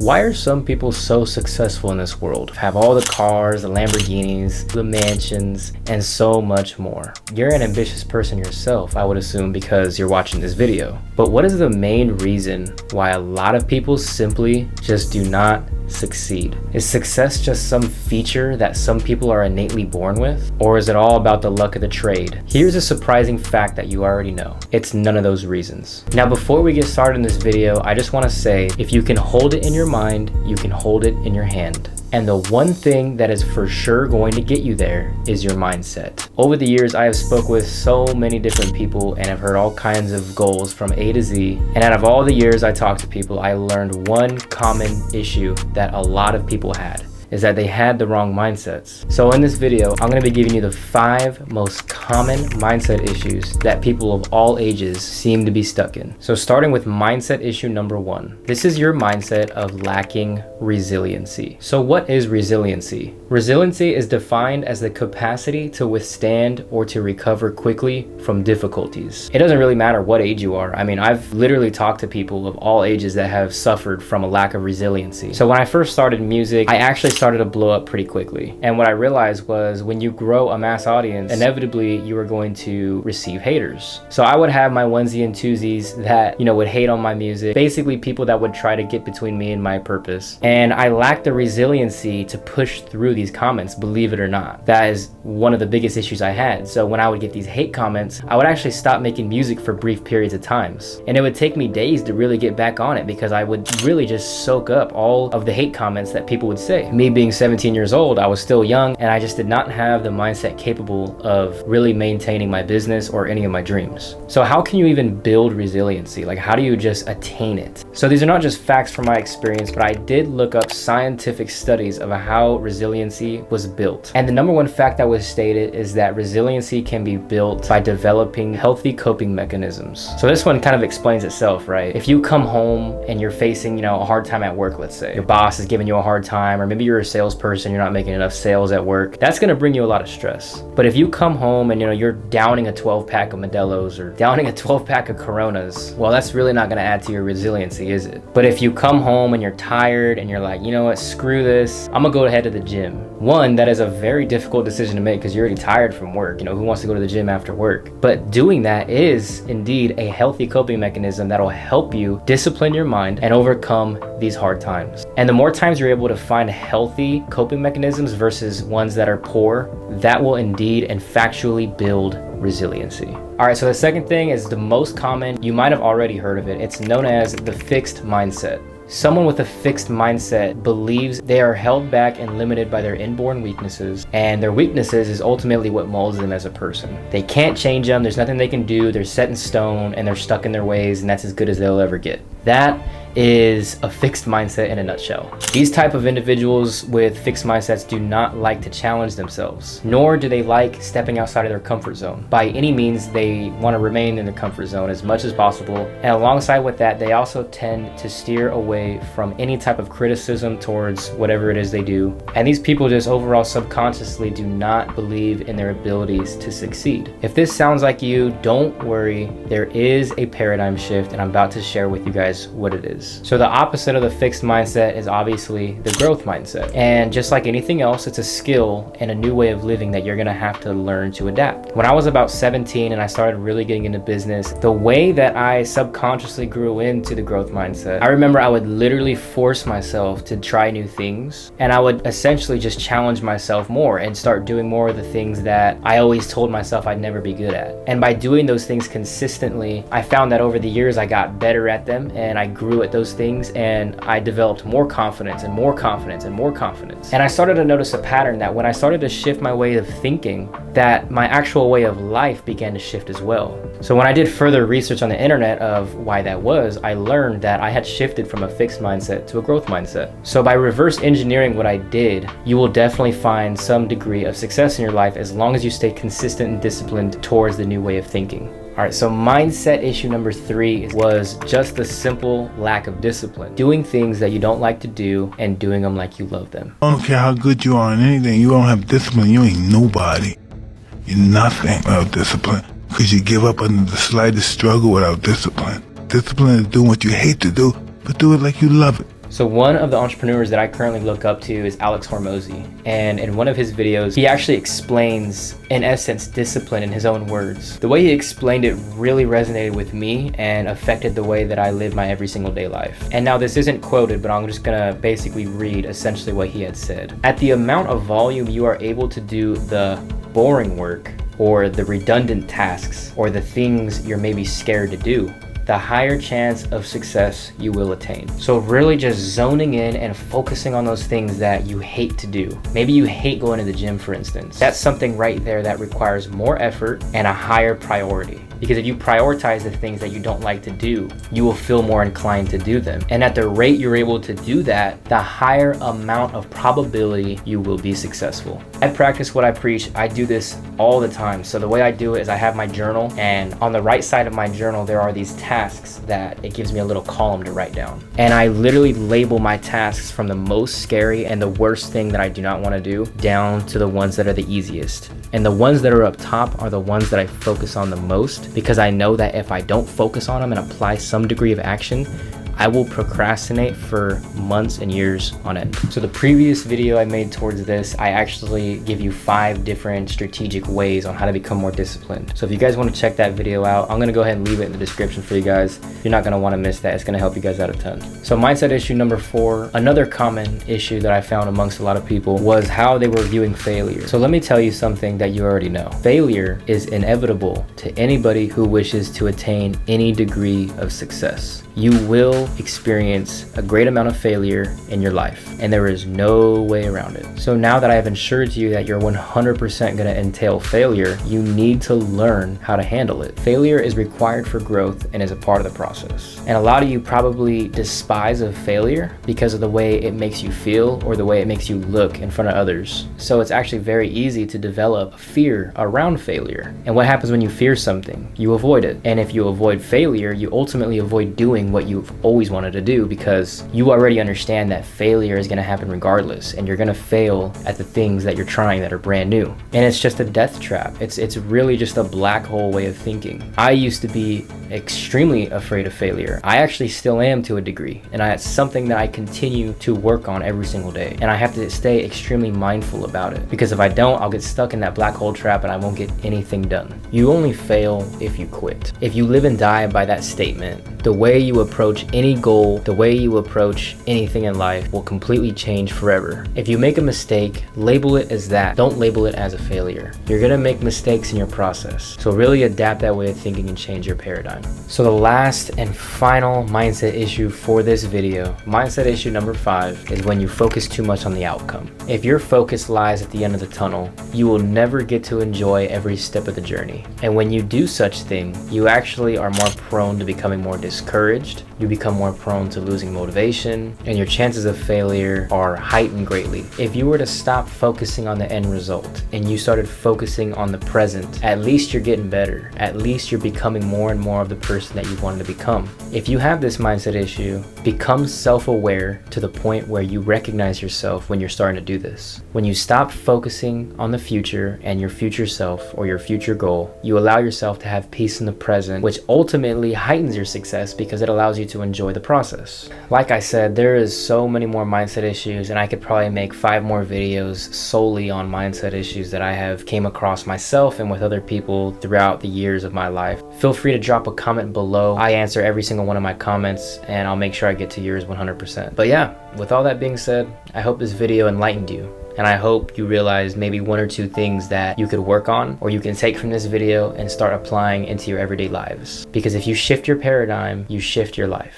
Why are some people so successful in this world? Have all the cars, the Lamborghinis, the mansions, and so much more. You're an ambitious person yourself, I would assume, because you're watching this video. But what is the main reason why a lot of people simply just do not succeed? Is success just some feature that some people are innately born with? Or is it all about the luck of the trade? Here's a surprising fact that you already know. It's none of those reasons. Now, before we get started in this video, I just want to say, if you can hold it in your mind, you can hold it in your hand. And the one thing that is for sure going to get you there is your mindset. Over the years, I have spoke with so many different people and have heard all kinds of goals from A to Z. And out of all the years I talked to people, I learned one common issue that a lot of people had, is that they had the wrong mindsets. So in this video, I'm gonna be giving you the 5 most common mindset issues that people of all ages seem to be stuck in. So starting with mindset issue number 1. This is your mindset of lacking resiliency. So what is resiliency? Resiliency is defined as the capacity to withstand or to recover quickly from difficulties. It doesn't really matter what age you are. I mean, I've literally talked to people of all ages that have suffered from a lack of resiliency. So when I first started music, I actually started to blow up pretty quickly. And what I realized was when you grow a mass audience, inevitably you are going to receive haters. So I would have my onesie and twosies that, would hate on my music. Basically people that would try to get between me and my purpose. And I lacked the resiliency to push through these comments, believe it or not. That is one of the biggest issues I had. So when I would get these hate comments, I would actually stop making music for brief periods of times. And it would take me days to really get back on it because I would really just soak up all of the hate comments that people would say. Me being 17 years old, I was still young and I just did not have the mindset capable of really maintaining my business or any of my dreams. So how can you even build resiliency? Like, how do you just attain it? So these are not just facts from my experience, but I did look up scientific studies of how resiliency was built. And the number one fact that was stated is that resiliency can be built by developing healthy coping mechanisms. So this one kind of explains itself, right? If you come home and you're facing, a hard time at work, let's say your boss is giving you a hard time, or maybe you're a salesperson, you're not making enough sales at work, that's going to bring you a lot of stress. But if you come home and you're downing a 12-pack of Modelo's or downing a 12-pack of Coronas, well, that's really not going to add to your resiliency, is it? But if you come home and you're tired and you're like, you know what, screw this, I'm gonna go ahead to the gym. One, that is a very difficult decision to make because you're already tired from work. Who wants to go to the gym after work? But doing that is indeed a healthy coping mechanism that'll help you discipline your mind and overcome these hard times. And the more times you're able to find healthy coping mechanisms versus ones that are poor, that will indeed and factually build resiliency. All right, so the second thing is the most common. You might have already heard of it. It's known as the fixed mindset. Someone with a fixed mindset believes they are held back and limited by their inborn weaknesses, and their weaknesses is ultimately what molds them as a person. They can't change them. There's nothing they can do. They're set in stone and they're stuck in their ways, and that's as good as they'll ever get. That is a fixed mindset in a nutshell. These type of individuals with fixed mindsets do not like to challenge themselves, nor do they like stepping outside of their comfort zone. By any means, they want to remain in their comfort zone as much as possible. And alongside with that, they also tend to steer away from any type of criticism towards whatever it is they do. And these people just overall subconsciously do not believe in their abilities to succeed. If this sounds like you, don't worry. There is a paradigm shift, and I'm about to share with you guys what it is. So the opposite of the fixed mindset is obviously the growth mindset. And just like anything else, it's a skill and a new way of living that you're gonna have to learn to adapt. When I was about 17 and I started really getting into business, the way that I subconsciously grew into the growth mindset, I remember I would literally force myself to try new things, and I would essentially just challenge myself more and start doing more of the things that I always told myself I'd never be good at. And by doing those things consistently, I found that over the years I got better at them and I grew at those things, and I developed more confidence and more confidence and more confidence. And I started to notice a pattern that when I started to shift my way of thinking, that my actual way of life began to shift as well. So when I did further research on the internet of why that was, I learned that I had shifted from a fixed mindset to a growth mindset. So by reverse engineering what I did, you will definitely find some degree of success in your life as long as you stay consistent and disciplined towards the new way of thinking. All right, so mindset issue number 3 was just the simple lack of discipline. Doing things that you don't like to do and doing them like you love them. I don't care how good you are in anything, you don't have discipline, you ain't nobody. You're nothing without discipline, because you give up under the slightest struggle without discipline. Discipline is doing what you hate to do, but do it like you love it. So one of the entrepreneurs that I currently look up to is Alex Hormozy. And in one of his videos, he actually explains, in essence, discipline in his own words. The way he explained it really resonated with me and affected the way that I live my every single day life. And now this isn't quoted, but I'm just gonna basically read essentially what he had said. At the amount of volume you are able to do the boring work, or the redundant tasks, or the things you're maybe scared to do, the higher chance of success you will attain. So really just zoning in and focusing on those things that you hate to do. Maybe you hate going to the gym, for instance. That's something right there that requires more effort and a higher priority. Because if you prioritize the things that you don't like to do, you will feel more inclined to do them. And at the rate you're able to do that, the higher amount of probability you will be successful. I practice what I preach. I do this all the time. So the way I do it is I have my journal, and on the right side of my journal, there are these tasks that it gives me a little column to write down. And I literally label my tasks from the most scary and the worst thing that I do not want to do down to the ones that are the easiest. And the ones that are up top are the ones that I focus on the most, because I know that if I don't focus on them and apply some degree of action, I will procrastinate for months and years on end. So the previous video I made towards this, I actually give you 5 different strategic ways on how to become more disciplined. So if you guys want to check that video out, I'm gonna go ahead and leave it in the description for you guys. You're not gonna wanna miss that. It's gonna help you guys out a ton. So mindset issue number 4, another common issue that I found amongst a lot of people was how they were viewing failure. So let me tell you something that you already know. Failure is inevitable to anybody who wishes to attain any degree of success. You will experience a great amount of failure in your life, and there is no way around it. So now that I have ensured to you that you're 100% going to entail failure, you need to learn how to handle it. Failure is required for growth and is a part of the process. And a lot of you probably despise of failure because of the way it makes you feel or the way it makes you look in front of others. So it's actually very easy to develop fear around failure. And what happens when you fear something? You avoid it. And if you avoid failure, you ultimately avoid doing what you've always wanted to do, because you already understand that failure is going to happen regardless, and you're going to fail at the things that you're trying that are brand new. And it's just a death trap. It's really just a black hole way of thinking. I used to be extremely afraid of failure. I actually still am to a degree, and it's something that I continue to work on every single day. And I have to stay extremely mindful about it, because if I don't, I'll get stuck in that black hole trap and I won't get anything done. You only fail if you quit. If you live and die by that statement, the way you approach any goal, the way you approach anything in life will completely change forever. If you make a mistake, label it as that. Don't label it as a failure. You're gonna make mistakes in your process. So really adapt that way of thinking and change your paradigm. So the last and final mindset issue for this video, mindset issue number 5, is when you focus too much on the outcome. If your focus lies at the end of the tunnel, you will never get to enjoy every step of the journey. And when you do such thing, you actually are more prone to becoming more discouraged, you become more prone to losing motivation, and your chances of failure are heightened greatly. If you were to stop focusing on the end result and you started focusing on the present, at least you're getting better. At least you're becoming more and more of the person that you wanted to become. If you have this mindset issue, become self-aware to the point where you recognize yourself when you're starting to do this. When you stop focusing on the future and your future self or your future goal, you allow yourself to have peace in the present, which ultimately heightens your success because it allows you to enjoy the process. Like I said, there is so many more mindset issues, and I could probably make 5 more videos solely on mindset issues that I have came across myself and with other people throughout the years of my life. Feel free to drop a comment below. I answer every single one of my comments, and I'll make sure I get to yours 100%. But yeah, with all that being said, I hope this video enlightened you. And I hope you realize maybe 1 or 2 things that you could work on or you can take from this video and start applying into your everyday lives. Because if you shift your paradigm, you shift your life.